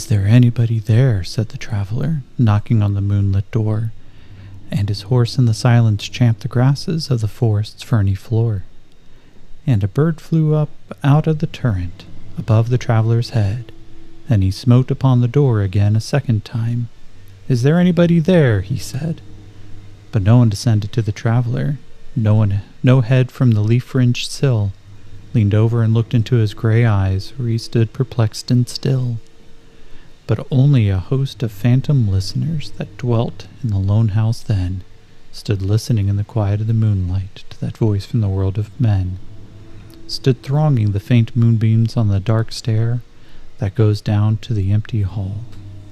"Is there anybody there?" said the traveler, knocking on the moonlit door, and his horse in the silence champed the grasses of the forest's ferny floor. And a bird flew up out of the turret above the traveler's head, and he smote upon the door again a second time. "Is there anybody there?" he said. But no one descended to the traveler. No head from the leaf-fringed sill leaned over and looked into his gray eyes, where he stood perplexed and still. But only a host of phantom listeners that dwelt in the lone house then stood listening in the quiet of the moonlight to that voice from the world of men, stood thronging the faint moonbeams on the dark stair that goes down to the empty hall,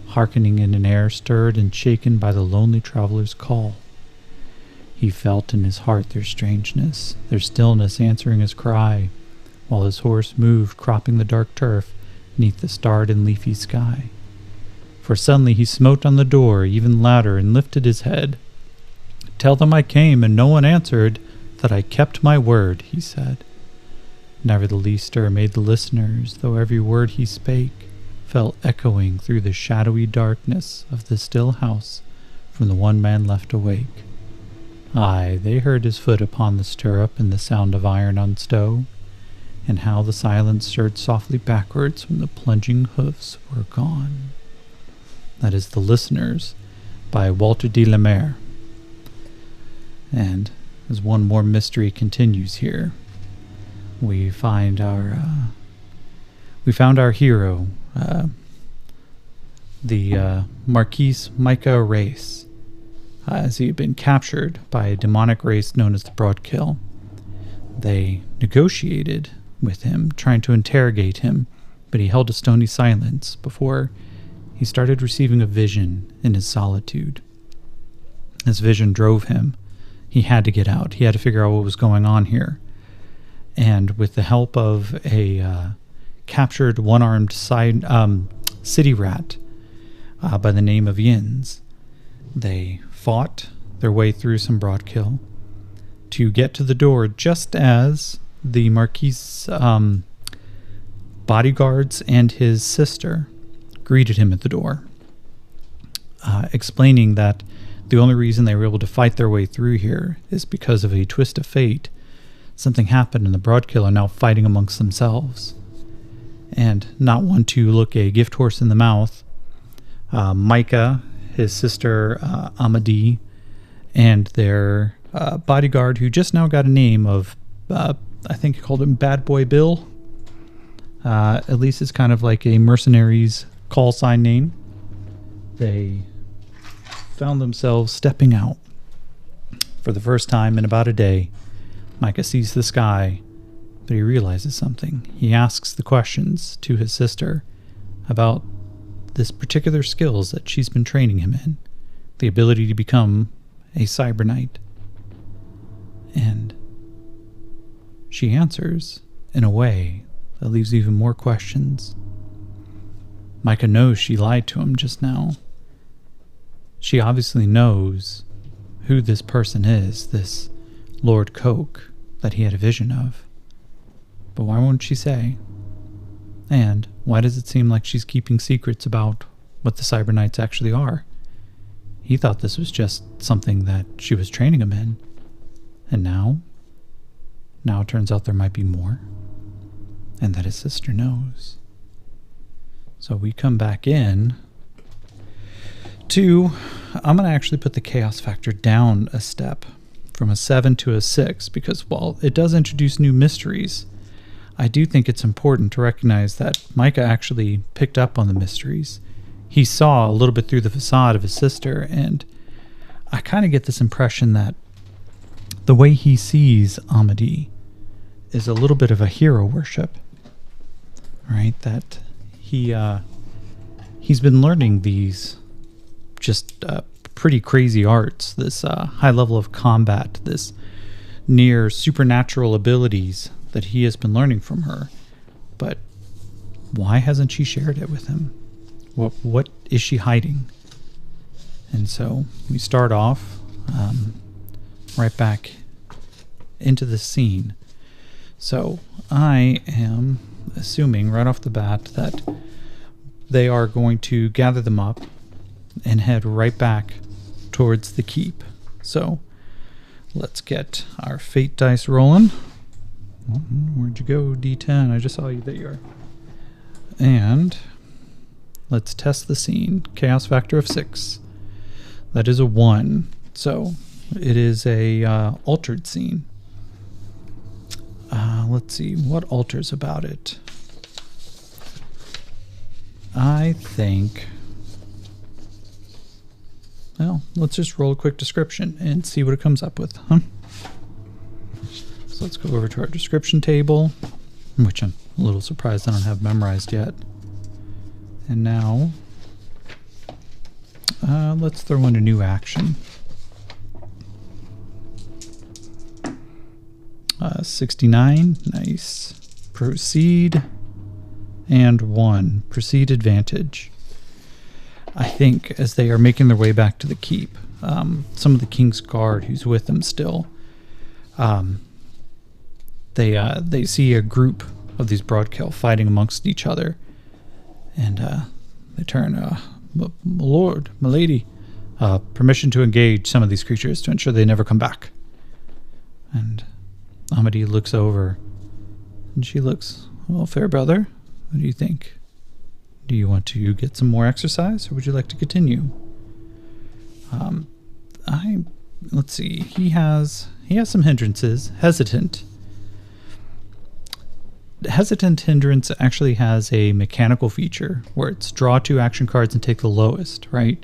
hearkening in an air stirred and shaken by the lonely traveler's call. He felt in his heart their strangeness, their stillness answering his cry, while his horse moved, cropping the dark turf neath the starred and leafy sky. For suddenly he smote on the door even louder and lifted his head. "Tell them I came, and no one answered, that I kept my word," he said. Never the least stir made the listeners, though every word he spake fell echoing through the shadowy darkness of the still house from the one man left awake. Aye, they heard his foot upon the stirrup and the sound of iron on stow, and how the silence stirred softly backwards when the plunging hoofs were gone. That is The Listeners by Walter de la Mare. And as one more mystery continues here, we found our hero, the Marquis Micah Race, as he had been captured by a demonic race known as the Broadkill. They negotiated with him, trying to interrogate him, but he held a stony silence before he started receiving a vision in his solitude. This vision drove him. He had to get out. He had to figure out what was going on here. And with the help of a captured one-armed city rat by the name of Yins, they fought their way through some Broadkill to get to the door just as the Marquis' bodyguards and his sister greeted him at the door, explaining that the only reason they were able to fight their way through here is because of a twist of fate. Something happened and the Broadkill are now fighting amongst themselves. And not one to look a gift horse in the mouth, Micah, his sister Amadee, and their bodyguard, who just now got a name of, I think he called him Bad Boy Bill. At least it's kind of like a mercenary's call sign name. They found themselves stepping out. For the first time in about a day, Micah sees the sky, but he realizes something. He asks the questions to his sister about this particular skills that she's been training him in, the ability to become a cyber knight. And she answers in a way that leaves even more questions. Micah knows she lied to him just now. She obviously knows who this person is, this Lord Coke that he had a vision of. But why won't she say? And why does it seem like she's keeping secrets about what the Cyber Knights actually are? He thought this was just something that she was training him in. And now it turns out there might be more. And that his sister knows. So we come back in to, I'm going to actually put the chaos factor down a step from a 7 to a 6, because while it does introduce new mysteries, I do think it's important to recognize that Micah actually picked up on the mysteries. He saw a little bit through the facade of his sister, and I kind of get this impression that the way he sees Amadee is a little bit of a hero worship, right? That he's been learning these just pretty crazy arts, this high level of combat, this near supernatural abilities that he has been learning from her. But why hasn't she shared it with him? What is she hiding? And so we start off right back into the scene. So I am assuming right off the bat that they are going to gather them up and head right back towards the keep. So let's get our fate dice rolling. Where'd you go, D10? I just saw you. There you are. And let's test the scene. Chaos factor of 6. That is a 1. So it is a altered scene. Let's see. What alters about it? I think... Well, let's just roll a quick description and see what it comes up with, huh? So let's go over to our description table, which I'm a little surprised I don't have memorized yet. And now, let's throw in a new action. 69, nice. Proceed, and 1. Proceed advantage. I think as they are making their way back to the keep, some of the king's guard who's with them still, they see a group of these broadkill fighting amongst each other, and they turn, my lord, my lady, permission to engage some of these creatures to ensure they never come back. And Amity looks over, and she looks, well, fair brother, what do you think? Do you want to get some more exercise, or would you like to continue? Let's see. He has some hindrances. Hesitant hindrance actually has a mechanical feature where it's draw 2 action cards and take the lowest, right?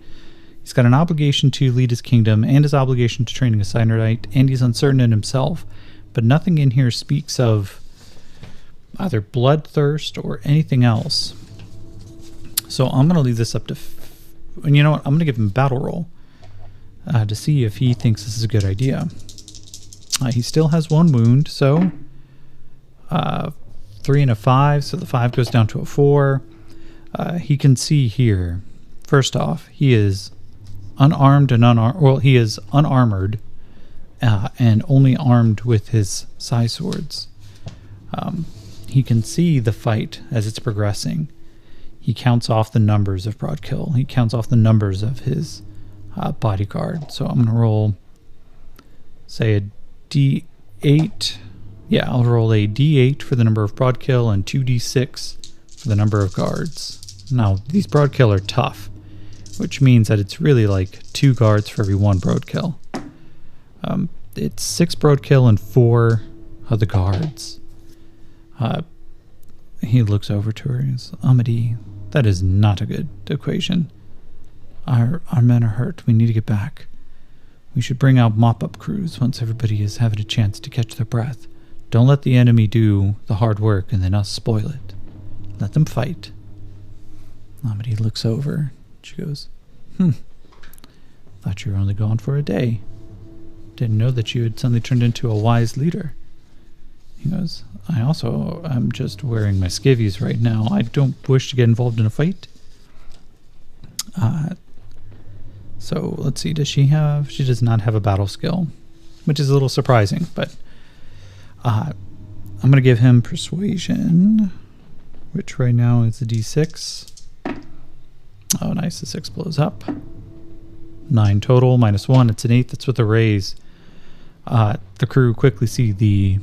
He's got an obligation to lead his kingdom and his obligation to training a signer knight, and he's uncertain in himself. But nothing in here speaks of either bloodthirst or anything else. So I'm going to leave this up to... and you know what? I'm going to give him a battle roll to see if he thinks this is a good idea. He still has 1 wound, so 3 and a 5, so the 5 goes down to a 4. He can see here, first off, he is unarmed and well, he is unarmored and only armed with his sai swords. He can see the fight as it's progressing. He counts off the numbers of broadkill. He counts off the numbers of his bodyguard. So I'm going to roll, say, a D8. Yeah, I'll roll a D8 for the number of broadkill and 2D6 for the number of guards. Now, these broadkill are tough, which means that it's really like 2 guards for every 1 broadkill. It's 6 broadkill and 4 of the guards. He looks over to her and says, Amity, that is not a good equation. Our men are hurt. We need to get back. We should bring out mop-up crews once everybody is having a chance to catch their breath. Don't let the enemy do the hard work and then us spoil it. Let them fight. Amity looks over. She goes, thought you were only gone for a day. Didn't know that you had suddenly turned into a wise leader. He goes, I'm just wearing my skivvies right now. I don't wish to get involved in a fight. So let's see, she does not have a battle skill, which is a little surprising, but I'm going to give him persuasion, which right now is a D6. Oh, nice, the 6 blows up. 9 total, -1, it's an 8, that's with a raise. The crew quickly see the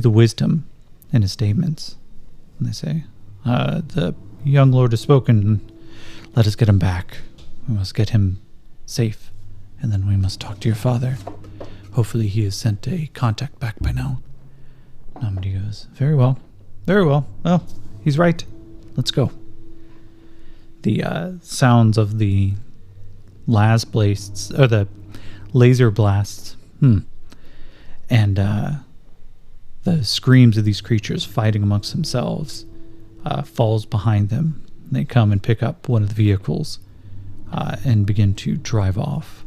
wisdom in his statements. And they say, the young lord has spoken. Let us get him back. We must get him safe. And then we must talk to your father. Hopefully he has sent a contact back by now. Amity goes, very well. Very well. Well, he's right. Let's go. The sounds of the the laser blasts, and the screams of these creatures fighting amongst themselves falls behind them. They come and pick up one of the vehicles and begin to drive off.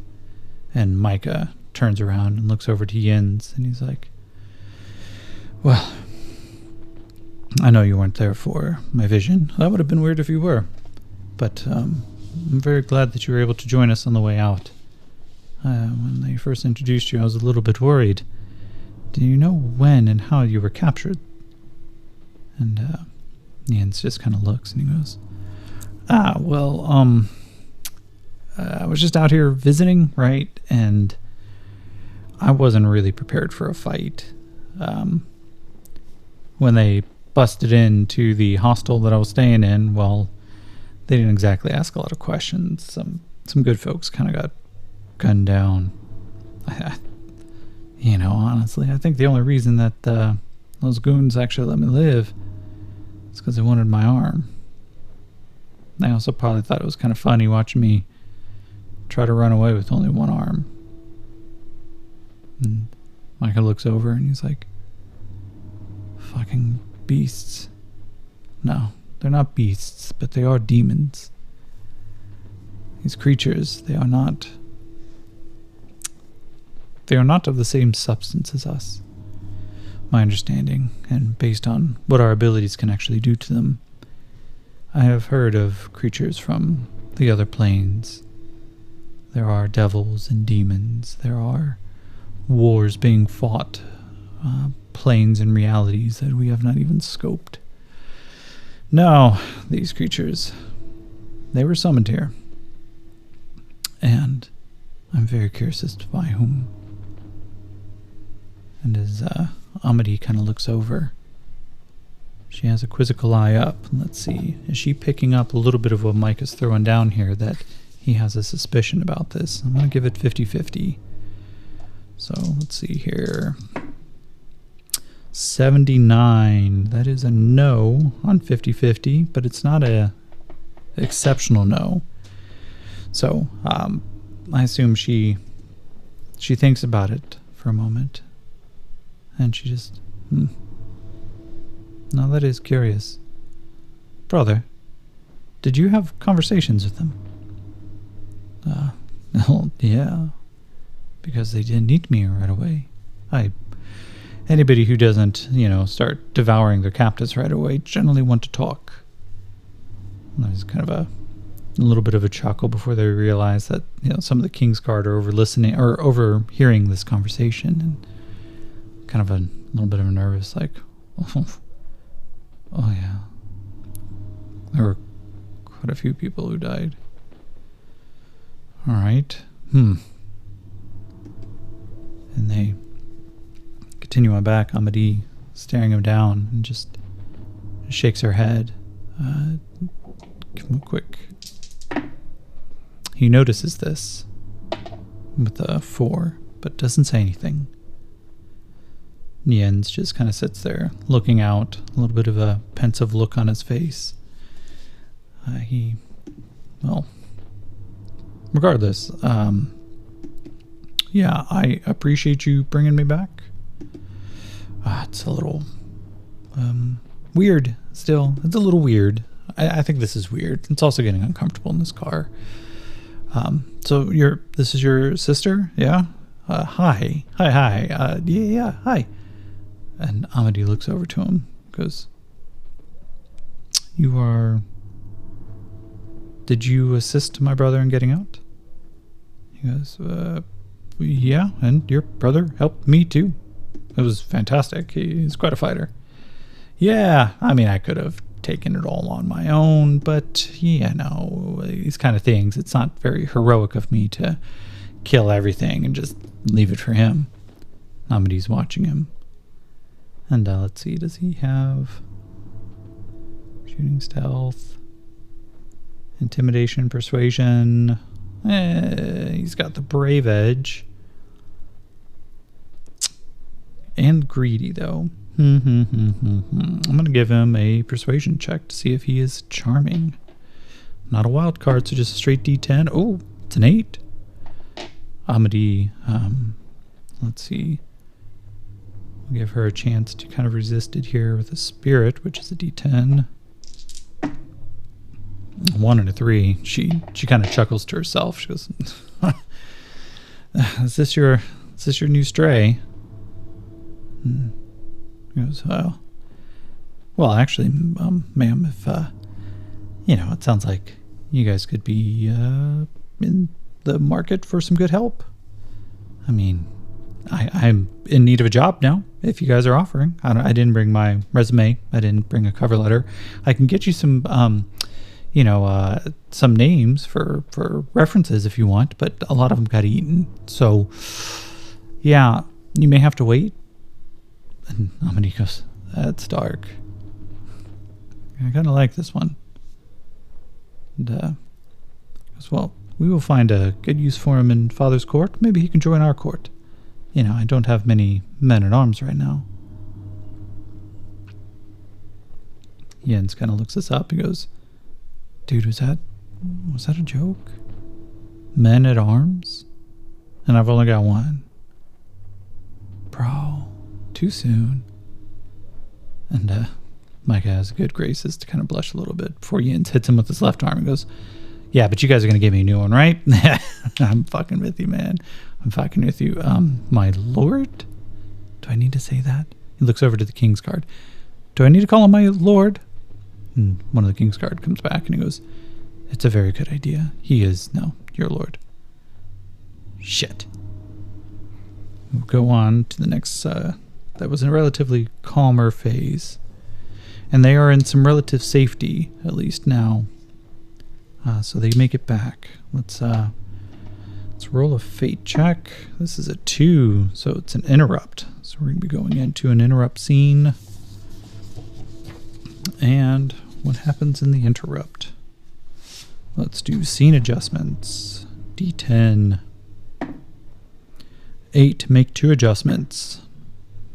And Micah turns around and looks over to Jens, and he's like, well, I know you weren't there for my vision. That would have been weird if you were. But I'm very glad that you were able to join us on the way out. When they first introduced you, I was a little bit worried. Do you know when and how you were captured? And Jens just kind of looks and he goes, well, I was just out here visiting, right? And I wasn't really prepared for a fight. When they busted into the hostel that I was staying in, well, they didn't exactly ask a lot of questions. Some good folks kind of got gunned down. Honestly, I think the only reason that those goons actually let me live is because they wanted my arm. They also probably thought it was kind of funny watching me try to run away with only one arm. And Micah looks over and he's like, fucking beasts. No, they're not beasts, but they are demons. These creatures, they are not of the same substance as us. My understanding, and based on what our abilities can actually do to them, I have heard of creatures from the other planes. There are devils and demons. There are wars being fought, planes and realities that we have not even scoped. No, these creatures, they were summoned here. And I'm very curious as to by whom. And as Amity kind of looks over, she has a quizzical eye up. Let's see, is she picking up a little bit of what Mike is throwing down here, that he has a suspicion about this? I'm going to give it 50-50. So let's see here. 79. That is a no on 50-50, but it's not a exceptional no. So I assume she thinks about it for a moment. And she just, Now that is curious. Brother, did you have conversations with them? Well, yeah. Because they didn't eat me right away. Anybody who doesn't, start devouring their captives right away generally want to talk. And there's kind of a little bit of a chuckle before they realize that, some of the King's Guard are overhearing this conversation, and kind of a little bit of a nervous, like, oh yeah. There were quite a few people who died. All right. And they continue on back. Amity staring him down and just shakes her head. Give him a quick. He notices this with a 4, but doesn't say anything. Jens just kind of sits there looking out, a little bit of a pensive look on his face. Regardless, yeah, I appreciate you bringing me back. It's a little weird still. It's a little weird. I think this is weird. It's also getting uncomfortable in this car. So this is your sister? Yeah? Hi. Yeah, hi. And Amity looks over to him, goes, did you assist my brother in getting out? He goes, yeah, and your brother helped me too. It was fantastic. He's quite a fighter. Yeah, I could have taken it all on my own, but these kind of things, it's not very heroic of me to kill everything and just leave it for him. Amity's watching him. And let's see, does he have shooting, stealth, intimidation, persuasion? He's got the brave edge. And greedy, though. I'm going to give him a persuasion check to see if he is charming. Not a wild card, so just a straight D10. Oh, it's an 8. Amity, let's see. We'll give her a chance to kind of resist it here with a spirit, which is a D10. 1 and a 3. She kind of chuckles to herself. She goes, "Is this your new stray?" He goes, well, actually, ma'am, if it sounds like you guys could be in the market for some good help. I'm in need of a job now. If you guys are offering, I didn't bring my resume. I didn't bring a cover letter. I can get you some, some names for references if you want, but a lot of them got eaten. So, yeah, you may have to wait. And Amadee goes, that's dark. I kind of like this one. And goes, well, we will find a good use for him in Father's court. Maybe he can join our court. You know, I don't have many men-at-arms right now. Jens kind of looks this up. He goes, dude, was that a joke? Men-at-arms? And I've only got one. Bro, too soon. And Micah has good graces to kind of blush a little bit before Jens hits him with his left arm and goes, yeah, but you guys are going to give me a new one, right? I'm fucking with you, man. I'm fucking with you. My lord? Do I need to say that? He looks over to the King's Guard. Do I need to call him my lord? And one of the King's Guard comes back and he goes, it's a very good idea. He is now your lord. Shit. We'll go on to the next, that was a relatively calmer phase. And they are in some relative safety, at least now. So they make it back. Let's roll a fate check. This is a 2, so it's an interrupt. So we're going to be going into an interrupt scene. And what happens in the interrupt? Let's do scene adjustments. D10. 8, make 2 adjustments.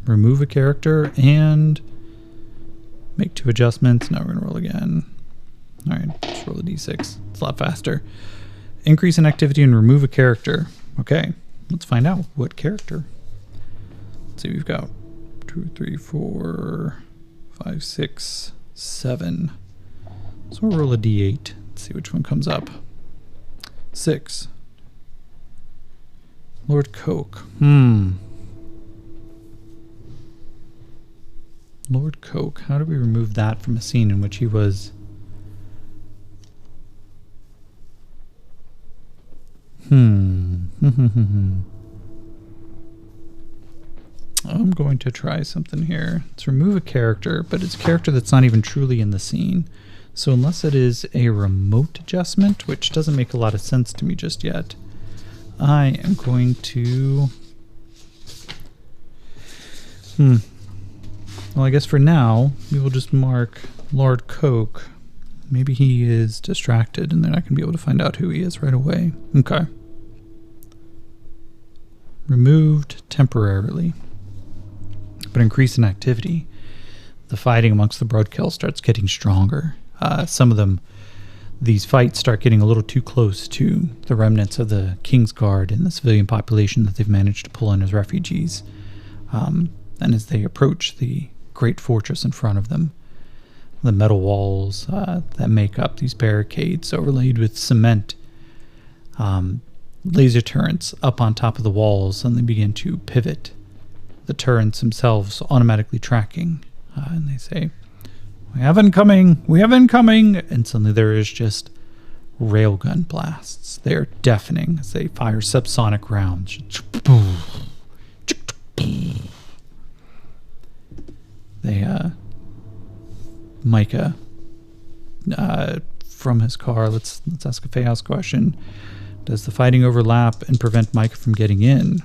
Remove a character and make 2 adjustments. Now we're going to roll again. All right, let's roll a d6. It's a lot faster. Increase in activity and remove a character. Okay, let's find out what character. Let's see, we've got 2, 3, 4, 5, 6, 7. So we'll roll a d8. Let's see which one comes up. 6. Lord Coke. Lord Coke. How do we remove that from a scene in which he was... I'm going to try something here. Let's remove a character, but it's a character that's not even truly in the scene. So unless it is a remote adjustment, which doesn't make a lot of sense to me just yet, I am going to... Well, I guess for now, we will just mark Lord Coke. Maybe he is distracted and they're not going to be able to find out who he is right away. Okay. Removed temporarily, but increase in activity. The fighting amongst the Broadkill starts getting stronger. Some of them, these fights start getting a little too close to the remnants of the King's Guard and the civilian population that they've managed to pull in as refugees. And as they approach the great fortress in front of them, the metal walls that make up these barricades overlaid with cement, laser turrets up on top of the walls, and they begin to pivot. The turrets themselves automatically tracking, and they say, we have incoming, we have incoming, and suddenly there is just railgun blasts. They are deafening as they fire subsonic rounds. They, Micah, from his car, let's ask a Fayhouse question. Does the fighting overlap and prevent Micah from getting in?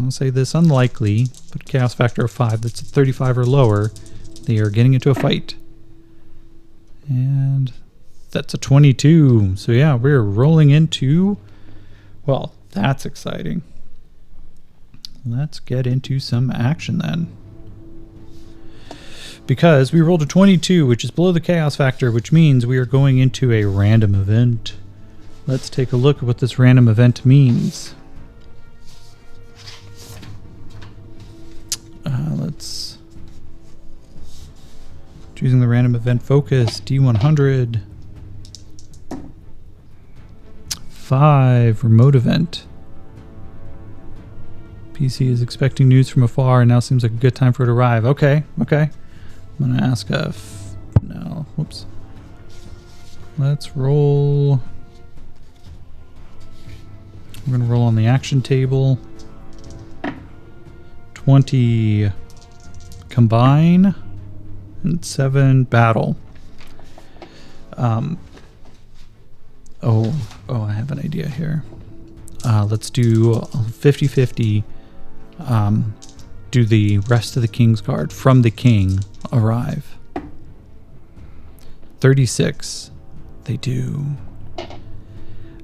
I'll say this unlikely, but chaos factor of 5, that's a 35 or lower. They are getting into a fight. And that's a 22. So yeah, we're rolling into, well, that's exciting. Let's get into some action then. Because we rolled a 22, which is below the chaos factor, which means we are going into a random event. Let's take a look at what this random event means. Let's... Choosing the random event focus, D100. 5, remote event. PC is expecting news from afar and now seems like a good time for it to arrive. Okay, okay. I'm going to ask no, whoops. Let's roll. We're going to roll on the action table. 20 combine, and 7 battle. I have an idea here. Let's do 50-50. Do the rest of the King's Guard from the King arrive. 36 they do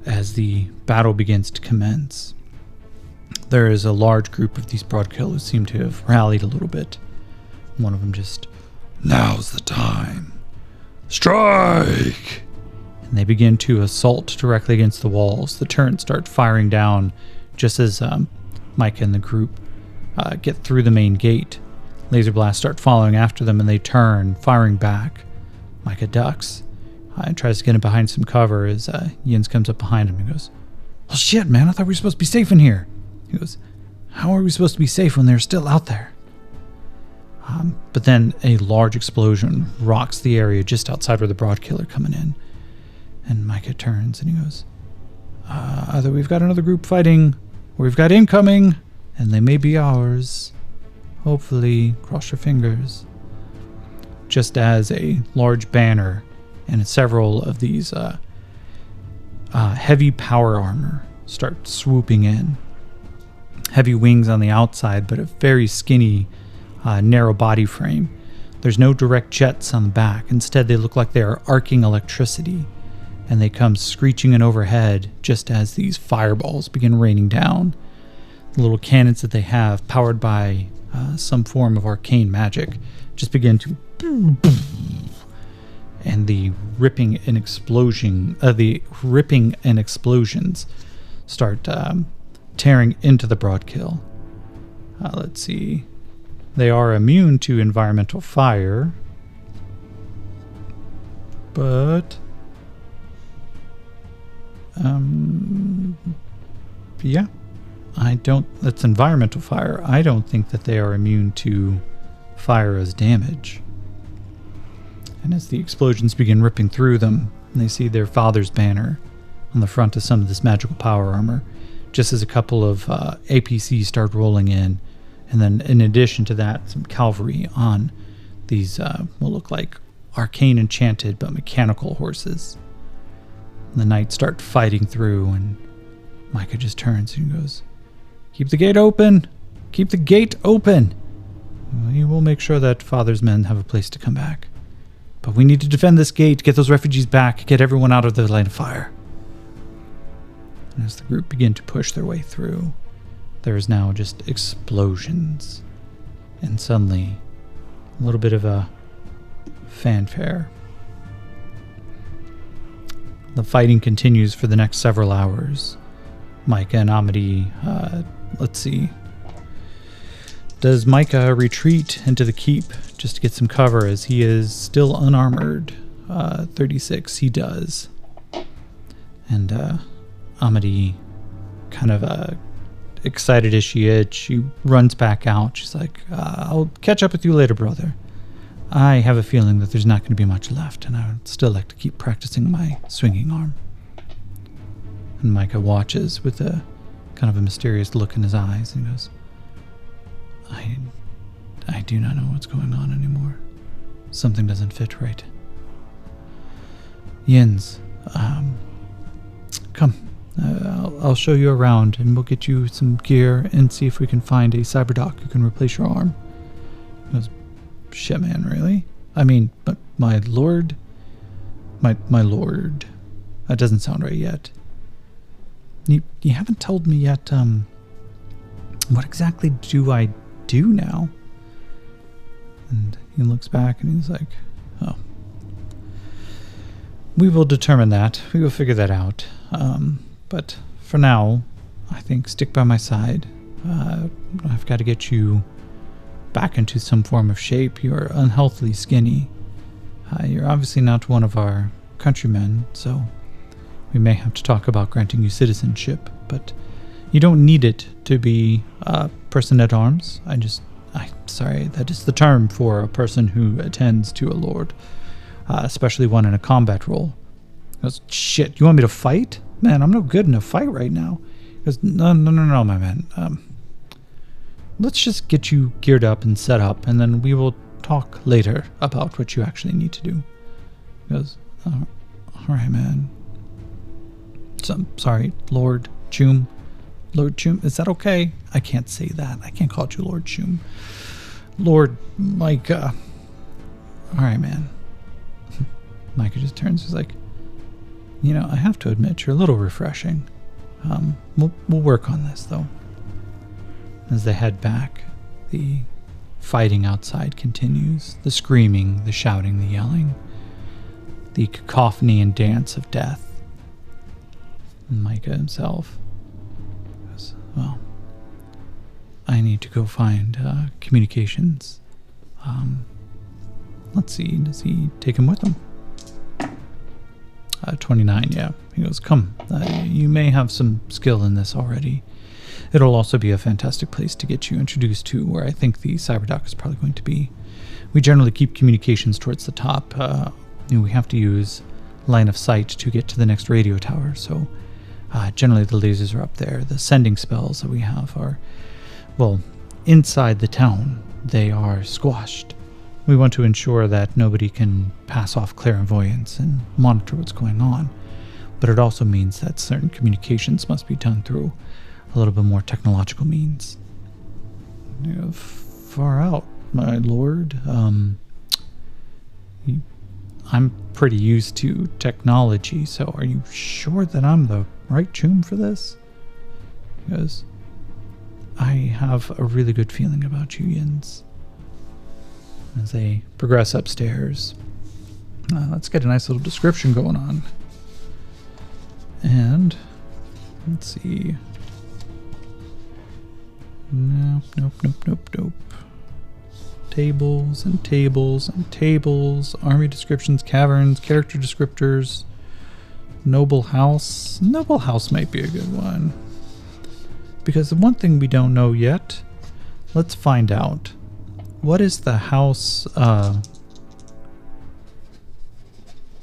as the battle begins to commence. There is a large group of these broadkill who seem to have rallied a little bit. One of them just, "Now's the time. Strike!" And they begin to assault directly against the walls. The turrets start firing down just as Micah and the group get through the main gate. Laser blasts start following after them, and they turn, firing back. Micah ducks and tries to get him behind some cover as Jens comes up behind him and goes, "Oh shit, man, I thought we were supposed to be safe in here." He goes, "How are we supposed to be safe when they're still out there?" But then a large explosion rocks the area just outside where the broadkill are coming in. And Micah turns and he goes, "Either we've got another group fighting, or we've got incoming, and they may be ours. Hopefully, cross your fingers." Just as a large banner and several of these heavy power armor start swooping in. Heavy wings on the outside, but a very skinny, narrow body frame. There's no direct jets on the back. Instead, they look like they are arcing electricity, and they come screeching in overhead just as these fireballs begin raining down. The little cannons that they have, powered by some form of arcane magic, just begin to and the ripping and explosions start tearing into the broadkill. Let's see. They are immune to environmental fire, but yeah, that's environmental fire. I don't think that they are immune to fire as damage. And as the explosions begin ripping through them, and they see their father's banner on the front of some of this magical power armor, just as a couple of APCs start rolling in, and then in addition to that, some cavalry on these will look like arcane enchanted but mechanical horses. And the knights start fighting through, and Micah just turns and goes, "Keep the gate open! Keep the gate open! We will make sure that father's men have a place to come back. But we need to defend this gate, get those refugees back, get everyone out of the line of fire." And as the group begin to push their way through, there is now just explosions. And suddenly, a little bit of a fanfare. The fighting continues for the next several hours. Micah and Amity, let's see. Does Micah retreat into the keep just to get some cover as he is still unarmored? 36, he does. And Amity, kind of excited as she is, she runs back out. She's like, "I'll catch up with you later, brother. I have a feeling that there's not going to be much left, and I would still like to keep practicing my swinging arm." And Micah watches with a kind of a mysterious look in his eyes and goes, I do not know what's going on anymore. Something doesn't fit right. Jens, come. I'll show you around, and we'll get you some gear and see if we can find a cyberdoc who can replace your arm. He goes, "Shit, man, really? I mean, but my lord? My lord. That doesn't sound right yet. You haven't told me yet, what exactly do I do now?" And he looks back and he's like, "Oh. We will determine that. We will figure that out. But for now, I think stick by my side. I've got to get you back into some form of shape. You're unhealthily skinny. You're obviously not one of our countrymen, so we may have to talk about granting you citizenship, but you don't need it to be a person at arms. Sorry, that is the term for a person who attends to a lord, especially one in a combat role." He goes, "Shit, you want me to fight? Man, I'm no good in a fight right now." He goes, No, my man. let's just get you geared up and set up, and then we will talk later about what you actually need to do. He goes, all right, man. So, I'm sorry, Lord Choom. Lord Choom, is that okay? I can't say that. I can't call you Lord Choom. Lord Micah. All right, man. Micah just turns. He's like, you know, I have to admit, you're a little refreshing. We'll work on this, though. As they head back, the fighting outside continues. The screaming, the shouting, the yelling. The cacophony and dance of death. And Micah himself goes, well, I need to go find communications. Let's see, does he take him with him? 29, yeah. He goes, come, you may have some skill in this already. It'll also be a fantastic place to get you introduced to where I think the cyberdock is probably going to be. We generally keep communications towards the top. We have to use line of sight to get to the next radio tower, so generally the lasers are up there. The sending spells that we have are, well, inside the town. They are squashed. We want to ensure that nobody can pass off clairvoyance and monitor what's going on. But it also means that certain communications must be done through a little bit more technological means. Far out, my lord. I'm pretty used to technology, so are you sure that I'm the right Choom for this? Because I have a really good feeling about you, Yins. As they progress upstairs, let's get a nice little description going on. And let's see. Nope. Tables and tables and tables. Army descriptions, caverns, character descriptors. Noble house. Noble house might be a good one. Because the one thing we don't know yet, let's find out. What is the house,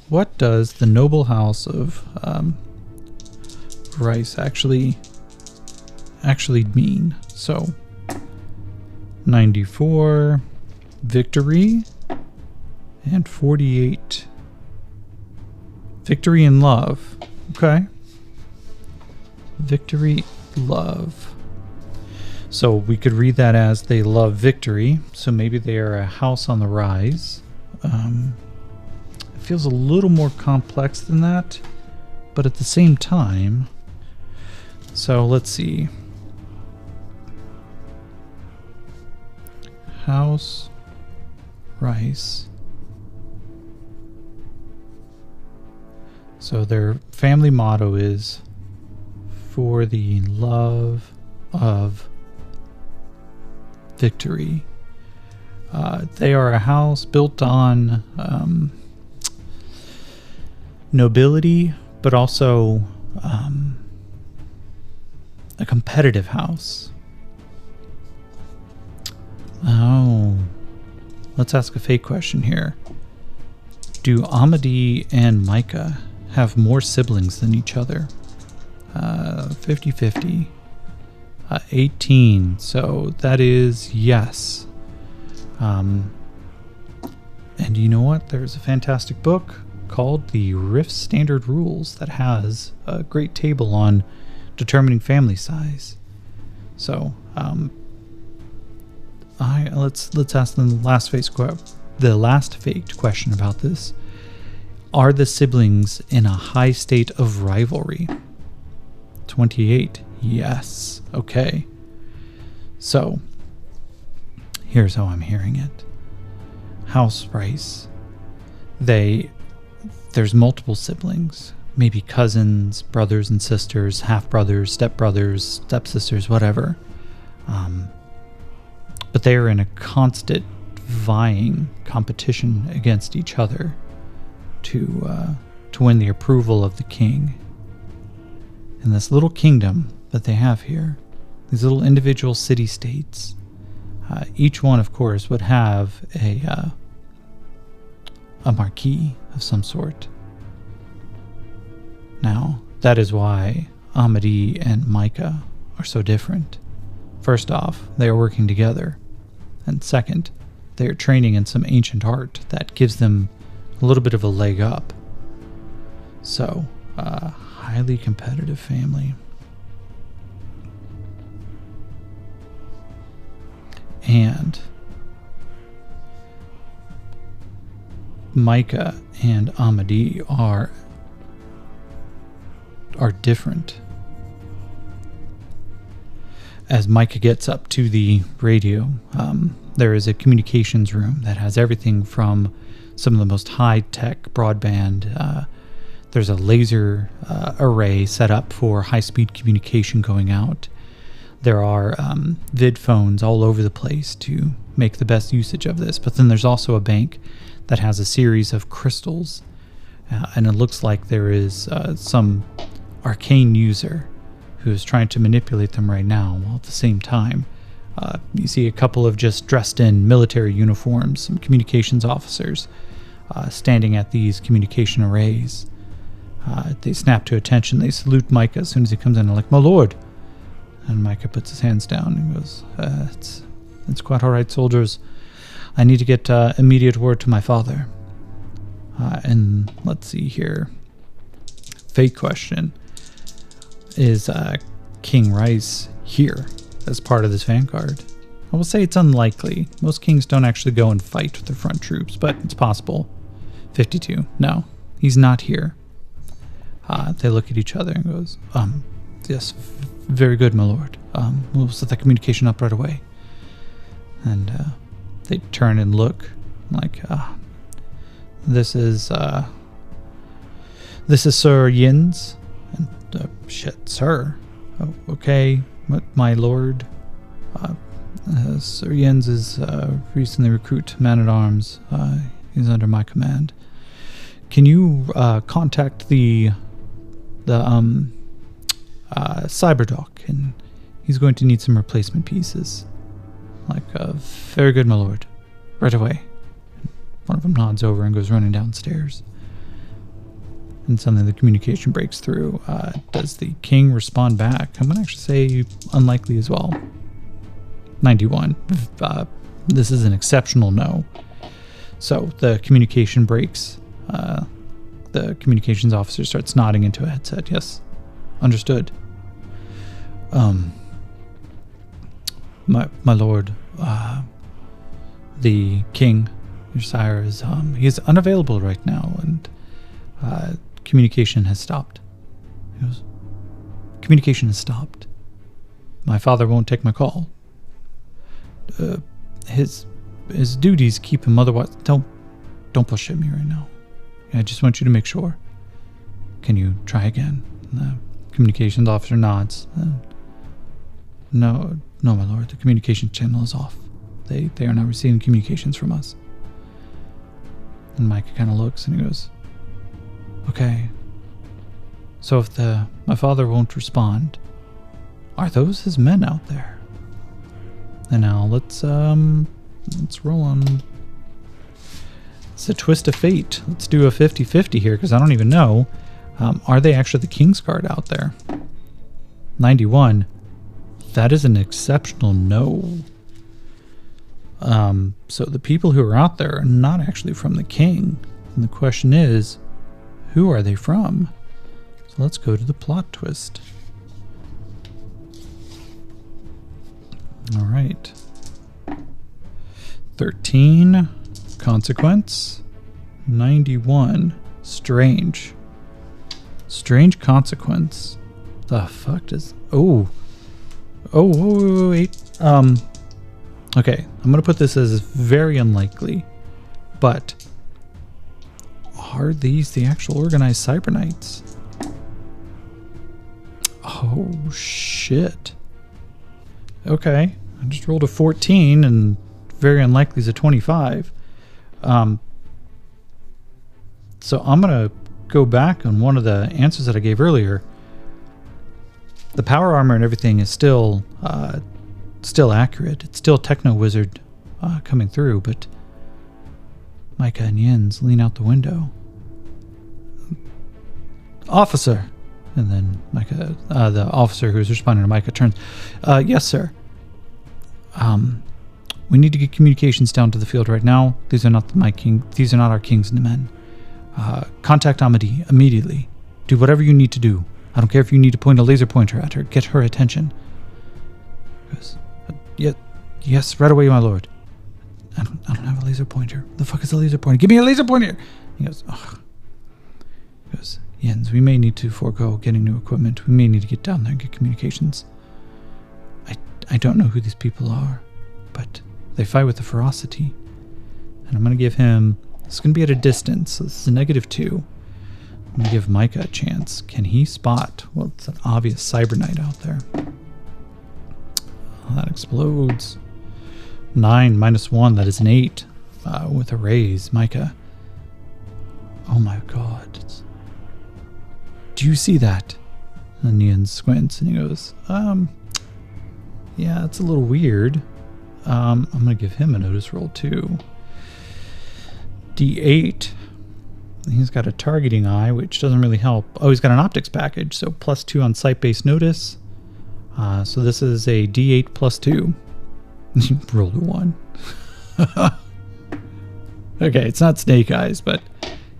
what does the noble house of Rice actually mean? So 94 victory and 48 victory and love. Okay. Victory, love. So we could read that as they love victory. So maybe they are a house on the rise. It feels a little more complex than that, but at the same time. So let's see. House, Rice. So their family motto is for the love of victory. They are a house built on nobility, but also a competitive house. Oh, let's ask a fake question here. Do Amadi and Micah have more siblings than each other? 50-50. 18, so that is yes. And you know what? There's a fantastic book called The Rift Standard Rules that has a great table on determining family size. So, let's ask them the last faked question about this. Are the siblings in a high state of rivalry? 28. Yes. Okay. So, here's how I'm hearing it. House Rice. There's multiple siblings. Maybe cousins, brothers and sisters, half-brothers, stepbrothers, stepsisters, whatever. But they are in a constant vying competition against each other to win the approval of the king. In this little kingdom that they have here, these little individual city-states, each one, of course, would have a marquee of some sort. Now, that is why Amadi and Micah are so different. First off, they are working together. And second, they are training in some ancient art that gives them a little bit of a leg up. So, highly competitive family. And Micah and Amadi are different. As Micah gets up to the radio, there is a communications room that has everything from some of the most high-tech broadband. There's a laser array set up for high-speed communication going out. There are vid phones all over the place to make the best usage of this. But then there's also a bank that has a series of crystals. And it looks like there is some arcane user who is trying to manipulate them right now, while at the same time you see a couple of just dressed in military uniforms, some communications officers standing at these communication arrays. They snap to attention. They salute Micah as soon as he comes in. They're like, "My lord." And Micah puts his hands down and goes, it's quite all right, soldiers. I need to get immediate word to my father. And let's see here. Fake question. Is King Rice here as part of this vanguard? I will say it's unlikely. Most kings don't actually go and fight with their front troops, but it's possible. 52. No, he's not here. They look at each other and goes, yes, very good, my lord. We'll set that communication up right away. And they turn and look like, this is Sir Yins. And shit, sir. Oh, okay, my lord. Sir Yins is recently recruit man-at-arms. He's under my command. Can you contact the Cyberdoc, and he's going to need some replacement pieces. Like, very good, my lord. Right away. One of them nods over and goes running downstairs. And suddenly the communication breaks through. Does the king respond back? I'm going to actually say unlikely as well. 91. This is an exceptional no. So the communication breaks. The communications officer starts nodding into a headset. Yes, understood. My lord, the king, your sire, is he is unavailable right now, and communication has stopped. He goes, communication has stopped. My father won't take my call. His duties keep him otherwise. Don't bullshit me right now. I just want you to make sure. Can you try again? And the communications officer nods. No, my lord. The communication channel is off. They are not receiving communications from us. And Micah kind of looks and he goes, okay. So if my father won't respond, are those his men out there? And now let's roll on. It's a twist of fate. Let's do a 50-50 here, because I don't even know. Are they actually the King's Guard out there? 91. That is an exceptional no. So the people who are out there are not actually from the king. And the question is, who are they from? So let's go to the plot twist. All right. 13. Consequence. 91. Strange. Strange consequence. The fuck does... Oh, wait. Okay, I'm going to put this as very unlikely, but are these the actual organized Cyber Knights? Oh, shit. Okay, I just rolled a 14, and very unlikely is a 25. So I'm going to go back on one of the answers that I gave earlier. The power armor and everything is still accurate. It's still Techno Wizard coming through, but Micah and Jens lean out the window. Officer! And then Micah, the officer who's responding to Micah turns. Yes, sir. We need to get communications down to the field right now. These are not these are not our kings and men. Contact Amadi immediately. Do whatever you need to do. I don't care if you need to point a laser pointer at her. Get her attention. He goes, yes, right away, my lord. I don't have a laser pointer. The fuck is a laser pointer? Give me a laser pointer! He goes, ugh. He goes, Jens, we may need to forego getting new equipment. We may need to get down there and get communications. I don't know who these people are, but they fight with a ferocity. And I'm going to give him... It's going to be at a distance, so this is a -2. I'm going to give Micah a chance. Can he spot? Well, it's an obvious Cyberknight out there. Oh, that explodes. 9 -1, that is an 8 with a raise. Micah. Oh my god. Do you see that? And Ian squints and he goes, yeah, it's a little weird. I'm going to give him a notice roll too. D8. He's got a targeting eye, which doesn't really help. Oh, he's got an optics package, so +2 on sight-based notice. So this is a D8 +2. Rolled a 1. Okay, it's not snake eyes, but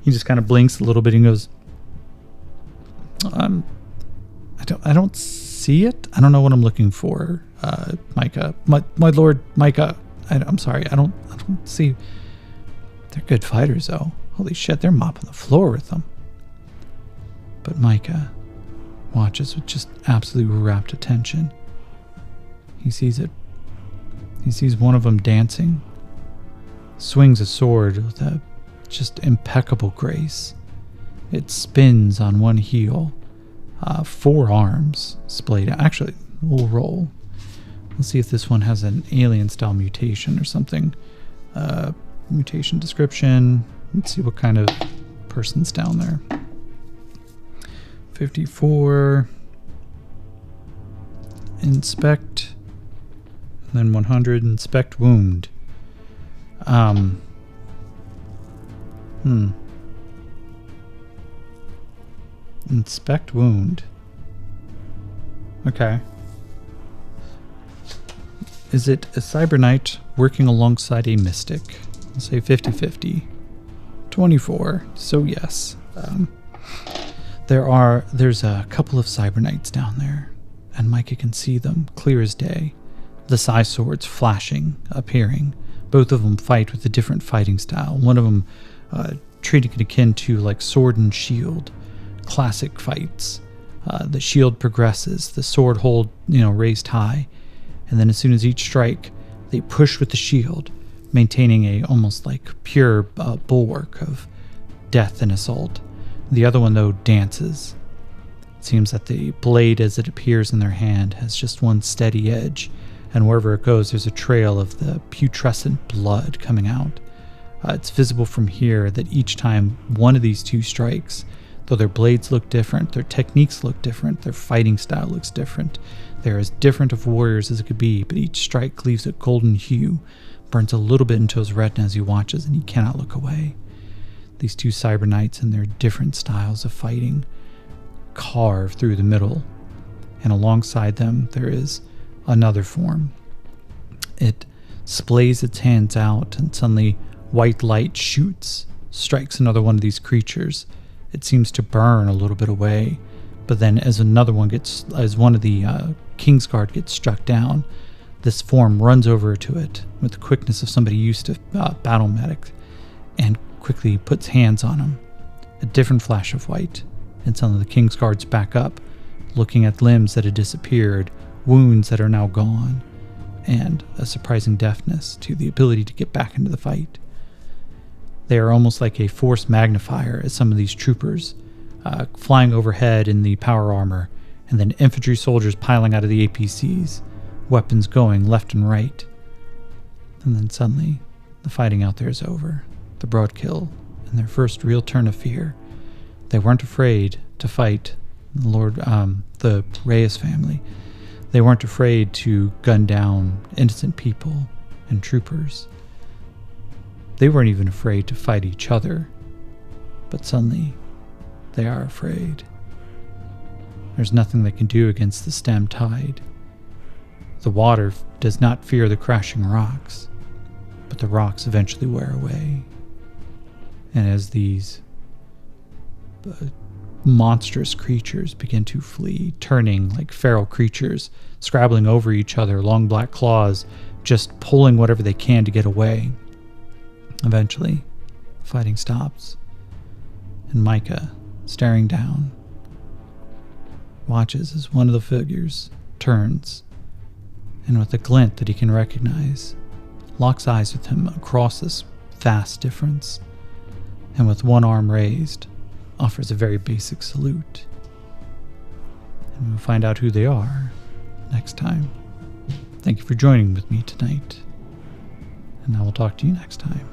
he just kind of blinks a little bit and goes, I don't see it. I don't know what I'm looking for, Micah. My lord, Micah. I'm sorry. I don't see. They're good fighters, though. Holy shit, they're mopping the floor with them. But Micah watches with just absolutely rapt attention. He sees it. He sees one of them dancing. Swings a sword with a just impeccable grace. It spins on one heel. 4 arms splayed out. Actually, we'll roll. Let's see if this one has an alien-style mutation or something. Mutation description. Let's see what kind of person's down there. 54. Inspect. And then 100. Inspect wound. Inspect wound. Okay. Is it a Cyberknight working alongside a mystic? I'll say 50-50. 24. So yes. There's a couple of Cyberknights down there, and Micah can see them clear as day. The Psi swords flashing, appearing. Both of them fight with a different fighting style. One of them treating it akin to like sword and shield. Classic fights. The shield progresses, the sword hold, raised high, and then as soon as each strike, they push with the shield, maintaining a almost like pure bulwark of death and assault. The other one, though, dances. It seems that the blade, as it appears in their hand, has just one steady edge, and wherever it goes, there's a trail of the putrescent blood coming out. It's visible from here that each time one of these two strikes, though their blades look different, their techniques look different, their fighting style looks different. They're as different of warriors as it could be, but each strike leaves a golden hue, burns a little bit into his retina as he watches, and he cannot look away. These two Cyberknights and their different styles of fighting carve through the middle, and alongside them there is another form. It splays its hands out, and suddenly white light shoots, strikes another one of these creatures. It seems to burn a little bit away, but then as one of the Kingsguard gets struck down, this form runs over to it with the quickness of somebody used to battle medic, and quickly puts hands on him. A different flash of white, and suddenly the Kingsguards back up, looking at limbs that had disappeared, wounds that are now gone, and a surprising deafness to the ability to get back into the fight. They are almost like a force magnifier as some of these troopers flying overhead in the power armor, and then infantry soldiers piling out of the APCs, weapons going left and right. And then suddenly, the fighting out there is over. The broadkill, and their first real turn of fear. They weren't afraid to fight the Reyes family. They weren't afraid to gun down innocent people and troopers. They weren't even afraid to fight each other. But suddenly, they are afraid. There's nothing they can do against the stem tide. The water does not fear the crashing rocks, but the rocks eventually wear away. And as these monstrous creatures begin to flee, turning like feral creatures, scrabbling over each other, long black claws, just pulling whatever they can to get away. Eventually, the fighting stops, and Micah, staring down, watches as one of the figures turns, and with a glint that he can recognize, locks eyes with him across this vast difference, and with one arm raised, offers a very basic salute. And we'll find out who they are next time. Thank you for joining with me tonight, and I will talk to you next time.